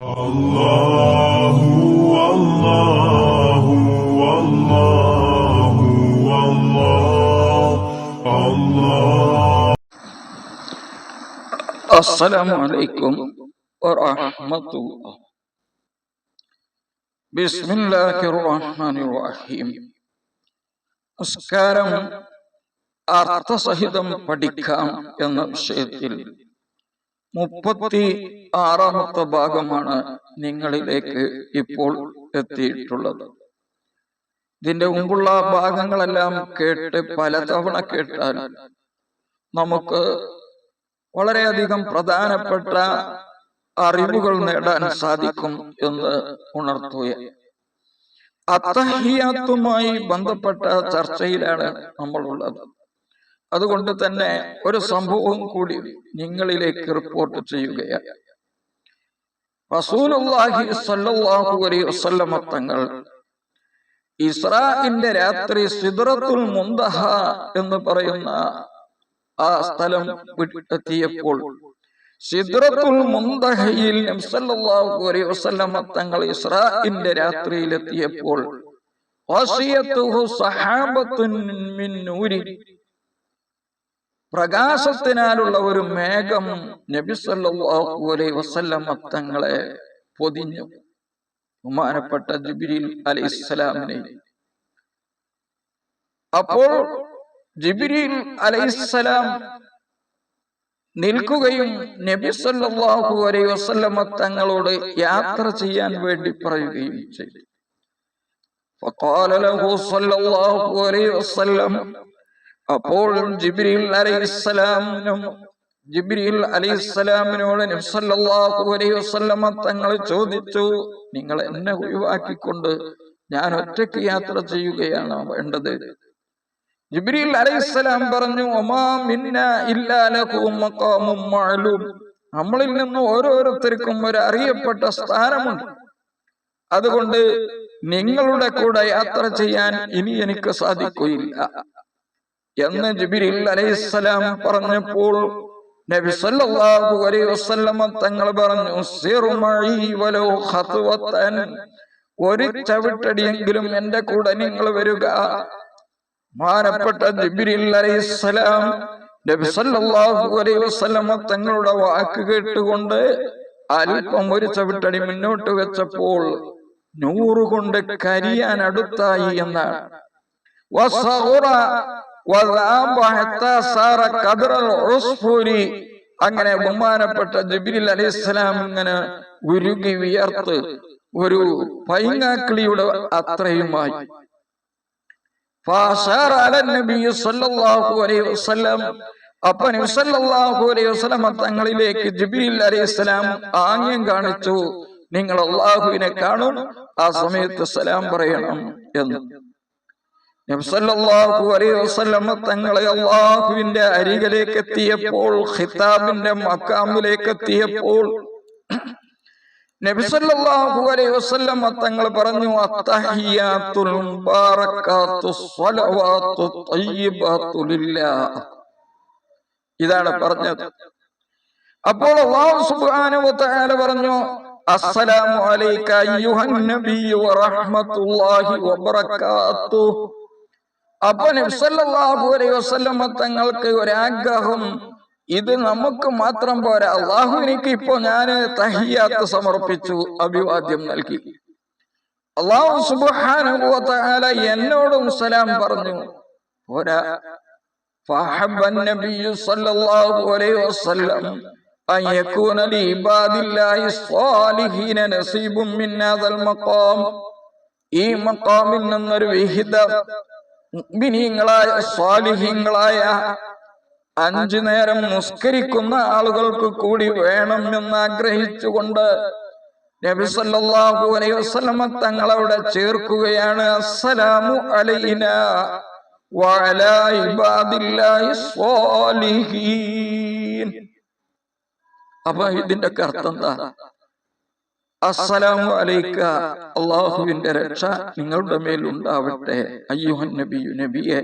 അല്ലാഹു അല്ലാഹു അല്ലാഹു അല്ലാഹു. അസ്സലാമു അലൈക്കും വറഹ്മത്തുള്ളാഹി. ബിസ്മില്ലാഹിർ റഹ്മാനിർ റഹീം. നമസ്കാരം അർത്ഥസഹിതം പഠിക്കാം എന്ന വിഷയത്തിൽ 36ാമത്തെ ഭാഗമാണ് നിങ്ങളിലേക്ക് ഇപ്പോൾ എത്തിയിട്ടുള്ളത്. ഇതിന്റെ മുമ്പുള്ള ഭാഗങ്ങളെല്ലാം കേട്ട് പലതവണ കേട്ടാൽ നമുക്ക് വളരെയധികം പ്രധാനപ്പെട്ട അറിവുകൾ നേടാൻ സാധിക്കും എന്ന് ഉണർത്തുകയാണ്. അത്തഹിയാത്തുമായി ബന്ധപ്പെട്ട ചർച്ചയിലാണ് നമ്മളുള്ളത്. അതുകൊണ്ട് തന്നെ ഒരു സംഭവം കൂടി നിങ്ങളിലേക്ക് റിപ്പോർട്ട് ചെയ്യുകയാണ്. റസൂലുള്ളാഹി സ്വല്ലല്ലാഹു അലൈഹി വസല്ലമ തങ്ങൾ ഇസ്രാഇന്റെ രാത്രി സിദ്റത്തുൽ മുന്തഹ എന്ന് പറയുന്ന ആ സ്ഥലം എത്തിയപ്പോൾ സിദ്റത്തുൽ മുന്തഹയിൽ നബി സല്ലല്ലാഹു അലൈഹി വസല്ലമ തങ്ങൾ ഇസ്രാഇന്റെ രാത്രിയിൽ എത്തിയപ്പോൾ ഖശിയതുഹു സഹാബത്തുൻ മിൻ നൂരി, പ്രകാശത്തിനാലുള്ള ഒരു മേഘം നബി സല്ലല്ലാഹു അലൈഹി വസല്ലമ തങ്ങളെ പൊതിഞ്ഞു. ബഹുമാനപ്പെട്ട ജിബ്രീൽ അലൈഹിസ്സലാമിനെ. അപ്പോൾ ജിബ്രീൽ അലൈഹിസ്സലാം നിൽക്കുകയും നബി സല്ലല്ലാഹു അലൈഹി വസല്ലമ തങ്ങളോട് യാത്ര ചെയ്യാൻ വേണ്ടി പറയുകയും ചെയ്തു. ഫഖാല ലഹു സല്ലല്ലാഹു അലൈഹി വസല്ലം, അപ്പോൾ ജിബ്രീൽ അലൈഹിസ്സലാമിനോട് നബി സല്ലല്ലാഹു അലൈഹി വസല്ലമ തങ്ങൾ ചോദിച്ചു, നിങ്ങൾ എന്നെ ഒഴിവാക്കിക്കൊണ്ട് ഞാൻ ഒറ്റയ്ക്ക് യാത്ര ചെയ്യുകയാണോ വേണ്ടത്? ജിബ്രീൽ അലൈഹിസ്സലാം പറഞ്ഞു, ഒമാ മിന്നാ ഇല്ലാ ലഹു മഖാമും മഅലൂം, നമ്മളിൽ നിന്ന് ഓരോരുത്തർക്കും ഒരു അറിയപ്പെട്ട സ്ഥാനമുണ്ട്. അതുകൊണ്ട് നിങ്ങളുടെ കൂടെ യാത്ര ചെയ്യാൻ ഇനി എനിക്ക് സാധിക്കുകയില്ല എന്ന് ജിബ്രീൽ അലൈഹിസ്സലാം പറഞ്ഞപ്പോൾ നബി സല്ലല്ലാഹു അലൈഹി വസല്ലമ തങ്ങൾ പറഞ്ഞു, സിർ മഈ വലൗ ഖത്വതൻ, ഒരു ചവിട്ടടിയെങ്കിലും എന്റെ കൂടെ നിങ്ങൾ വരിക. ബഹുമാനപ്പെട്ട ജിബ്രീൽ അലൈഹിസ്സലാം നബി സല്ലല്ലാഹു അലൈഹി വസല്ലമ തങ്ങളുടെ വാക്ക് കേട്ടുകൊണ്ട് അല്പം ഒരു ചവിട്ടടി മുന്നോട്ട് വെച്ചപ്പോൾ 100 കൊണ്ട് കരിയാൻ അടുത്തായി എന്നാണ്. അങ്ങനെ ബഹുമാനപ്പെട്ട ജിബ്രീൽ അലൈഹിസ്സലാം ഇങ്ങനെ ഉരുകി വിയർത്ത് ഒരു പൈങ്ങാക്കിളിയുടെ അത്രയുമായി. അപ്പൊ നബി സല്ലല്ലാഹു അലൈഹി വസല്ലം തങ്ങളിലേക്ക് ജിബ്രീൽ അലൈഹിസ്സലാം ആംഗ്യം കാണിച്ചു, നിങ്ങൾ അല്ലാഹുവിനെ കാണും, ആ സമയത്ത് സലാം പറയണം എന്ന്. നബി സല്ലല്ലാഹു അലൈഹി വസല്ലം തങ്ങളെ അല്ലാഹുവിന്റെ അരികിലേക്ക് എത്തിയപ്പോൾ, ഖിതാബിന്റെ മഖാമിലേക്ക് എത്തിയപ്പോൾ നബി സല്ലല്ലാഹു അലൈഹി വസല്ലം തങ്ങൾ പറഞ്ഞു, അത്തഹിയാത്തുൽ മുബാറകാത്തുസ് സ്വലവാത്തു തയ്യിബാത്തു ലില്ലാഹ്. ഇതാണ് പറഞ്ഞത്. അപ്പോൾ അല്ലാഹു സുബ്ഹാനഹു വ തആല പറഞ്ഞു, അസ്സലാമു അലൈക അയ്യുഹൻ നബിയ്യു വറഹ്മത്തുള്ളാഹി വബറകാതുഹു. അപ്പോൾ നബി സല്ലല്ലാഹു അലൈഹി വസല്ലം തങ്ങൾക്ക് ഒരാഗ്രഹം, ഇത് നമുക്ക് മാത്രം പോരാ, അള്ളാഹുവിനേക്ക് ഇപ്പോ ഞാൻ തഹിയ്യാത്ത് സമർപ്പിച്ചു, അഭിവാദ്യം നൽകി. അല്ലാഹു സുബ്ഹാനഹു വ തആല എന്നോടും സലാം പറഞ്ഞു, പോരാ. ഫഹബ്ബൻ നബിയ്യു സല്ലല്ലാഹു അലൈഹി വസല്ലം അൻ യകൂന ലിഇബാദില്ലാഹി സ്വാലിഹീന നസീബുൻ മിൻ ഹാദൽ മഖാം. ഈ മഖാമിൽ നിന്നൊരു വിഹിതം മുഅ്മിനീങ്ങളായ സ്വാലിഹീങ്ങളായ 5 നേരം നിസ്കരിക്കുന്ന ആളുകൾക്ക് കൂടി വേണം എന്ന് ആഗ്രഹിച്ചുകൊണ്ട് നബി സല്ലല്ലാഹു അലൈഹി വസല്ലം തങ്ങളവിടെ ചേർക്കുകയാണ്, അസ്സലാമു അലൈനാ വഅലാ ഇബാദില്ലാഹി സ്വാലിഹീൻ. അപ്പൊ ഇതിന്റെ അർത്ഥം എന്താ? അസ്സലാമു അലൈക, അല്ലാഹുവിന്റെ രക്ഷ നിങ്ങളുടെ മേൽ ഉണ്ടാവട്ടെ, അയ്യുഹൻ നബിയു, നബിയെ,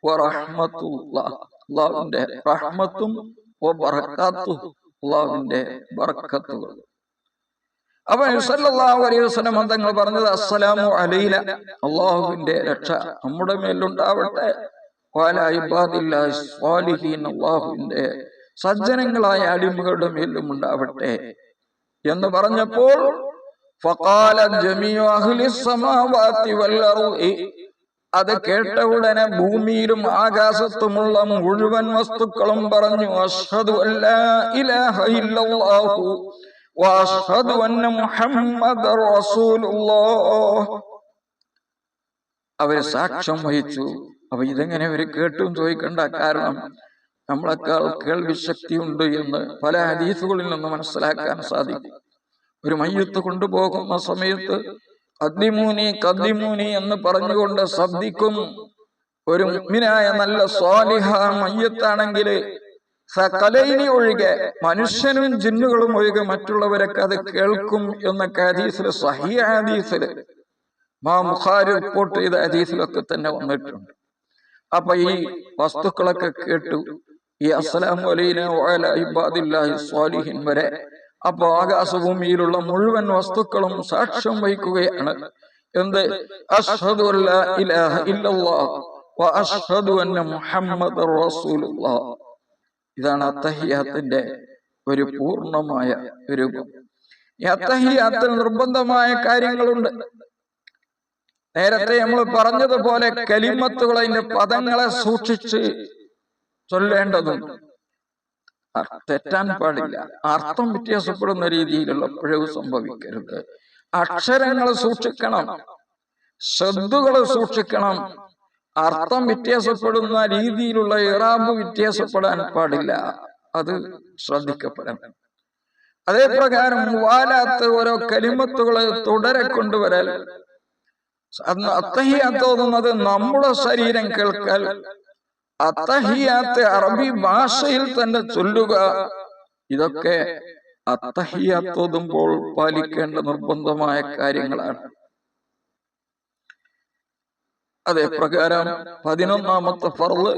വറഹ്മത്തുള്ളാഹി, അല്ലാഹുവിന്റെ റഹ്മത്തും വബറകാതുഹു, അല്ലാഹുവിന്റെ ബറക്കത്തുകൾ. അപ്പൊ സല്ലല്ലാഹു അലൈഹി വസല്ലം തങ്ങൾ പറഞ്ഞത് അസ്സലാമു അലൈന, അള്ളാഹുവിന്റെ രക്ഷ നമ്മുടെ മേലുണ്ടാവട്ടെ, വഅലാ ഇബാദില്ലാഹി സ്വാലിഹീൻ, അള്ളാഹുവിന്റെ സജ്ജനങ്ങളായ അടിമകളുടെ മേലും ഉണ്ടാവട്ടെ എന്ന് പറഞ്ഞപ്പോൾ ഫഖാല ജമീഉ അഹ്ലിസ് സമാവാതി വൽ അർളി, അത് കേട്ട ഉടനെ ഭൂമിയിലും ആകാശത്തുമുള്ള മുഴുവൻ വസ്തുക്കളും പറഞ്ഞു അഷ്ഹദു അല്ലാ ഇലാഹ ഇല്ലല്ലാഹു വഅഷ്ഹദു അന്ന മുഹമ്മദർ റസൂലുള്ളാഹ്. അവര് സാക്ഷ്യം വഹിച്ചു. അപ്പൊ ഇതെങ്ങനെ അവര് കേട്ടും ചോദിക്കണ്ട, കാരണം നമ്മളെക്കാൾ കേൾവി ശക്തി ഉണ്ട് എന്ന് പല ഹദീസുകളിൽ നിന്ന് മനസ്സിലാക്കാൻ സാധിക്കും. ഒരു മയ്യത്ത് കൊണ്ടുപോകുന്ന സമയത്ത് ഖദ്ദിമൂനി ഖദ്ദിമൂനി എന്ന് പറഞ്ഞുകൊണ്ട് ശബ്ദിക്കും. ഒരു മുഅ്മിനായ നല്ല സ്വാലിഹ മയ്യത്താണെങ്കിൽ സകലൈനി ഒഴികെ, മനുഷ്യനും ജിന്നുകളും ഒഴികെ മറ്റുള്ളവരൊക്കെ അത് കേൾക്കും എന്നൊക്കെ ഹദീസിൽ, സഹീഹ് ഹദീസിൽ, ബുഖാരി റിപ്പോർട്ട് ചെയ്ത ഹദീസിലൊക്കെ തന്നെ വന്നിട്ടുണ്ട്. അപ്പൊ ഈ വസ്തുക്കളൊക്കെ കേട്ടു ഈ അസ്സലാമു അലൈനാ വഅലാ ഇബാദില്ലാഹി സ്വാലിഹീൻ വരെ. അപ്പൊ ആകാശഭൂമിയിലുള്ള മുഴുവൻ വസ്തുക്കളും സാക്ഷ്യം വഹിക്കുകയാണ്. എന്ത്? അഷ്ഹദു അല്ലാ ഇലാഹ ഇല്ലല്ലാഹ് വഅഷ്ഹദു അന്ന മുഹമ്മദർ റസൂലുള്ളാഹ്. ഇതാണ് അത്തഹിയാത്തിന്റെ ഒരു പൂർണ്ണമായ രൂപം. ഈ അത്തഹിയാത്തിൽ നിർബന്ധമായ കാര്യങ്ങളുണ്ട്. നേരത്തെ നമ്മൾ പറഞ്ഞതുപോലെ കലിമത്തുകൾ, അതിന്റെ പദങ്ങളെ സൂക്ഷിച്ച് ചൊല്ലേണ്ടതുണ്ട്. തെറ്റാൻ പാടില്ല. അർത്ഥം വ്യത്യാസപ്പെടുന്ന രീതിയിലുള്ള പിഴവ് സംഭവിക്കരുത്. അക്ഷരങ്ങൾ സൂക്ഷിക്കണം, ശബ്ദുകൾ സൂക്ഷിക്കണം. അർത്ഥം വ്യത്യാസപ്പെടുന്ന രീതിയിലുള്ള ഇറാബ് വ്യത്യാസപ്പെടാൻ പാടില്ല, അത് ശ്രദ്ധിക്കപ്പെടണം. അതേപ്രകാരം മുവാലാത്ത്, ഓരോ കലിമത്തുകളെ തുടരെ കൊണ്ടുവരൽ. അത്തഹിയാത്ത് ഓതുന്നത് നമ്മുടെ ശരീരം കേൾക്കൽ. അത്തഹിയാത്ത് അറബി ഭാഷയിൽ തന്നെ ചൊല്ലുക. ഇതൊക്കെ അത്തഹിയാത്ത് ഓതുമ്പോൾ പാലിക്കേണ്ട നിർബന്ധമായ കാര്യങ്ങളാണ്. അതേ പ്രകാരം 11ാമത്തെ ഫർള്,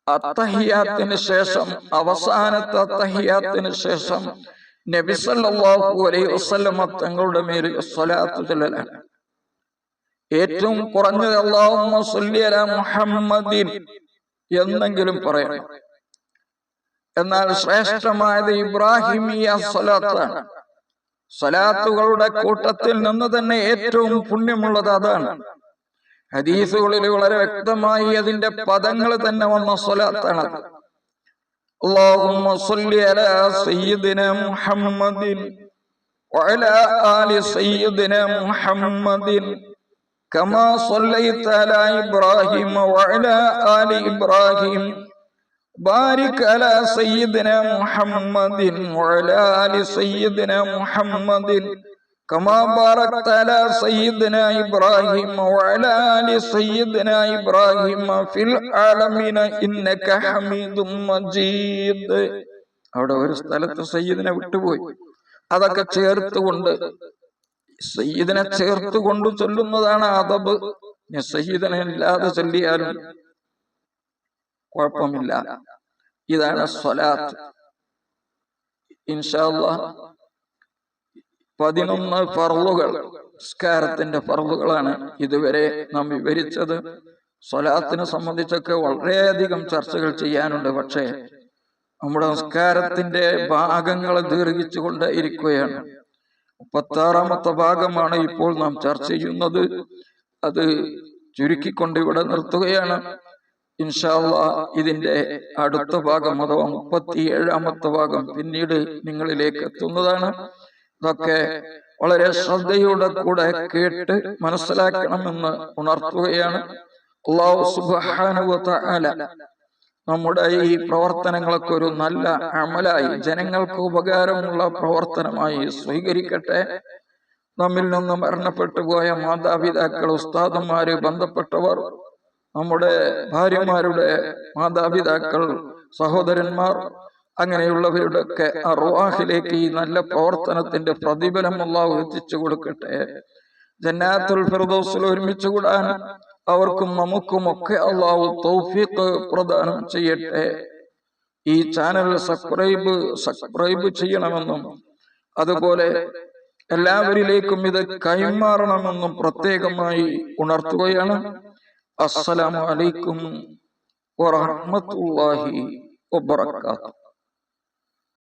അത്തഹിയാത്തിന് ശേഷം, അവസാനത്തെ അത്തഹിയാത്തിന് ശേഷം നബി സല്ലല്ലാഹു അലൈഹി വസല്ലം തങ്ങളുടെ മേൽ സ്വലാത്ത് ചൊല്ലലാണ്. ഏറ്റവും കുറഞ്ഞത് അല്ലാഹുമ്മ സ്വല്ലി അലാ മുഹമ്മദിൻ എന്നെങ്കിലും പറയണം. എന്നാൽ ശ്രേഷ്ഠമായത് ഇബ്രാഹിമിയ സ്വലാത്താണ്. സ്വലാത്തുകളുടെ കൂട്ടത്തിൽ നിന്ന് തന്നെ ഏറ്റവും പുണ്യമുള്ളത് അതാണ്. ഹദീസുകളിൽ വളരെ വ്യക്തമായി അതിന്റെ പദങ്ങൾ തന്നെ വന്ന സ്വലാത്താണ്. അല്ലാഹുമ്മ സ്വല്ലി അലാ സയ്യിദിനാ മുഹമ്മദിൻ വഅലാ ആലി സയ്യിദിനാ മുഹമ്മദിൻ കമാ സ്വല്ലൈത അലാ ഇബ്രാഹിം വഅലാ ആലി ഇബ്രാഹിം ബാരിക് അലാ സയ്യിദിനാ മുഹമ്മദിൻ വഅലാ ആലി സയ്യിദിനാ മുഹമ്മദിൻ കമാ ബാറക്ത അലാ സയ്യിദിനാ ഇബ്രാഹിം വഅലാ ആലി സയ്യിദിനാ ഇബ്രാഹിം ഫിൽ ആലമീന ഇന്നക ഹമീദും മജീദ്. അവിടെ ഒരു സ്ഥലത്ത് സയ്യിദിനെ വിട്ടുപോയി. അതൊക്കെ ചേർത്തുകൊണ്ട്, സയ്യിദിനെ ചേർത്തുകൊണ്ട് ചൊല്ലുന്നതാണ് അദബ്. സയ്യിദിനെ ഇല്ലാതെ ചൊല്ലിയാലും കുഴപ്പമില്ല. ഇതാണ് സ്വലാത്ത്. ഇൻഷാ അല്ലാഹ് 11 ഫർളുകൾ, നിസ്കാരത്തിന്റെ ഫർളുകളാണ് ഇതുവരെ നാം വിവരിച്ചത്. സ്വലാത്തിനെ സംബന്ധിച്ചൊക്കെ വളരെയധികം ചർച്ചകൾ ചെയ്യാനുണ്ട്. പക്ഷേ നമ്മുടെ നിസ്കാരത്തിന്റെ ഭാഗങ്ങൾ ദീർഘിച്ചുകൊണ്ട് ഇരിക്കുകയാണ്. 36ാമത്തെ ഭാഗമാണ് ഇപ്പോൾ നാം ചർച്ച ചെയ്യുന്നത്. അത് ചുരുക്കിക്കൊണ്ട് ഇവിടെ നിർത്തുകയാണ്. ഇൻഷാ അല്ലാഹ് ഇതിന്റെ അടുത്ത ഭാഗം, അഥവാ 37ാമത്തെ ഭാഗം പിന്നീട് നിങ്ങളിലേക്ക് എത്തുന്നതാണ്. ഇതൊക്കെ വളരെ ശ്രദ്ധയോടെ കൂടെ കേട്ട് മനസ്സിലാക്കണമെന്ന് ഉണർത്തുകയാണ്. അല്ലാഹു സുബ്ഹാനഹു വ തആല നമ്മുടെ ഈ പ്രവർത്തനങ്ങളൊക്കെ ഒരു നല്ല അമലായി, ജനങ്ങൾക്ക് ഉപകാരമുള്ള പ്രവർത്തനമായി സ്വീകരിക്കട്ടെ. നമ്മിൽ നിന്ന് മരണപ്പെട്ടു പോയ മാതാപിതാക്കൾ, ഉസ്താദന്മാര്, ബന്ധപ്പെട്ടവർ, നമ്മുടെ ഭാര്യമാരുടെ മാതാപിതാക്കൾ, സഹോദരന്മാർ, അങ്ങനെയുള്ളവരുടെ ഒക്കെ അർവാഹിലേക്ക് ഈ നല്ല പ്രവർത്തനത്തിന്റെ പ്രതിഫലം അല്ലാഹു എത്തിച്ചു കൊടുക്കട്ടെ. ജന്നാത്തുൽ ഫിർദൗസിൽ ഒരുമിച്ച് കൂടാൻ അവർക്കും നമുക്കും ഒക്കെ അല്ലാഹു തൗഫീഖ് പ്രദാനം ചെയ്യട്ടെ. ഈ ചാനൽ സബ്സ്ക്രൈബ് ചെയ്യണമെന്നും അതുപോലെ എല്ലാവരിലേക്കും ഇത് കൈമാറണമെന്നും പ്രത്യേകമായി ഉണർത്തുകയാണ്. അസ്സലാമു അലൈക്കും വറഹ്മത്തുള്ളാഹി വബറകാതുഹു.